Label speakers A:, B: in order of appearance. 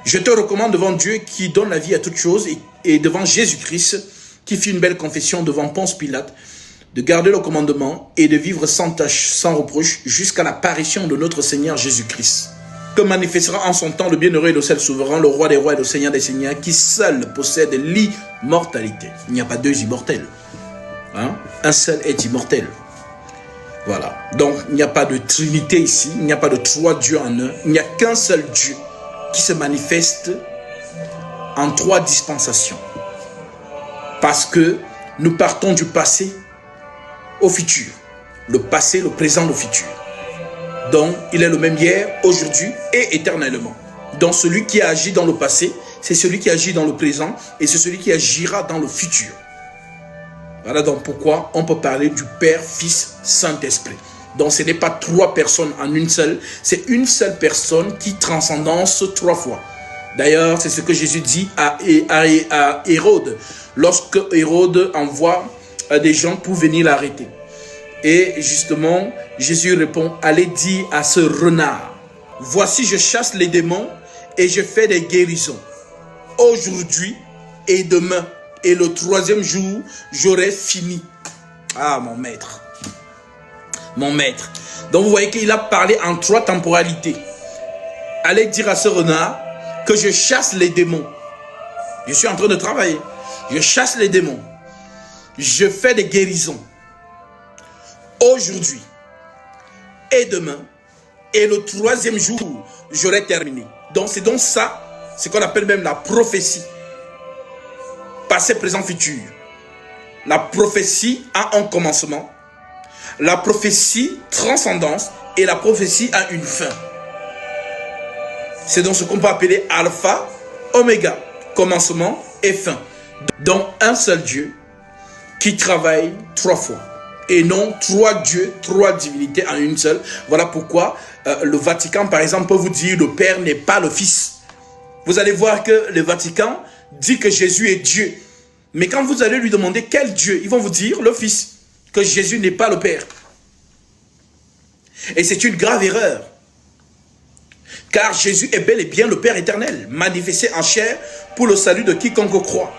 A: Je te recommande devant Dieu qui donne la vie à toutes choses et devant Jésus-Christ qui fit une belle confession devant Ponce Pilate, de garder le commandement et de vivre sans tâche, sans reproche, jusqu'à l'apparition de notre Seigneur Jésus-Christ, que manifestera en son temps le bienheureux et le seul souverain, le roi des rois et le seigneur des seigneurs, qui seul possède l'immortalité. Il n'y a pas deux immortels. Hein? Un seul est immortel. Voilà. Donc, il n'y a pas de trinité ici, il n'y a pas de trois dieux en un, il n'y a qu'un seul Dieu qui se manifeste en trois dispensations. Parce que nous partons du passé au futur. Le passé, le présent, le futur. Donc, il est le même hier, aujourd'hui et éternellement. Donc, celui qui agit dans le passé, c'est celui qui agit dans le présent et c'est celui qui agira dans le futur. Voilà donc pourquoi on peut parler du Père, Fils, Saint-Esprit. Donc, ce n'est pas trois personnes en une seule, c'est une seule personne qui transcendance trois fois. D'ailleurs, c'est ce que Jésus dit à Hérode, lorsque Hérode envoie des gens pour venir l'arrêter. Et justement, Jésus répond, allez dire à ce renard, voici je chasse les démons et je fais des guérisons. Aujourd'hui et demain, et le troisième jour, j'aurai fini. Ah, mon maître. Mon maître. Donc, vous voyez qu'il a parlé en trois temporalités. Allez dire à ce renard que je chasse les démons. Je suis en train de travailler. Je chasse les démons. Je fais des guérisons. Aujourd'hui et demain. Et le troisième jour, j'aurai terminé. Donc, c'est donc ça, ce qu'on appelle même la prophétie. Passé, présent, futur. La prophétie a un commencement. La prophétie, transcendance. Et la prophétie a une fin. C'est donc ce qu'on peut appeler alpha, oméga. Commencement et fin. Donc, un seul Dieu qui travaille trois fois. Et non trois dieux, trois divinités en une seule. Voilà pourquoi le Vatican, par exemple, peut vous dire le Père n'est pas le Fils. Vous allez voir que le Vatican dit que Jésus est Dieu. Mais quand vous allez lui demander quel Dieu, ils vont vous dire le Fils, que Jésus n'est pas le Père. Et c'est une grave erreur. Car Jésus est bel et bien le Père éternel, manifesté en chair pour le salut de quiconque croit.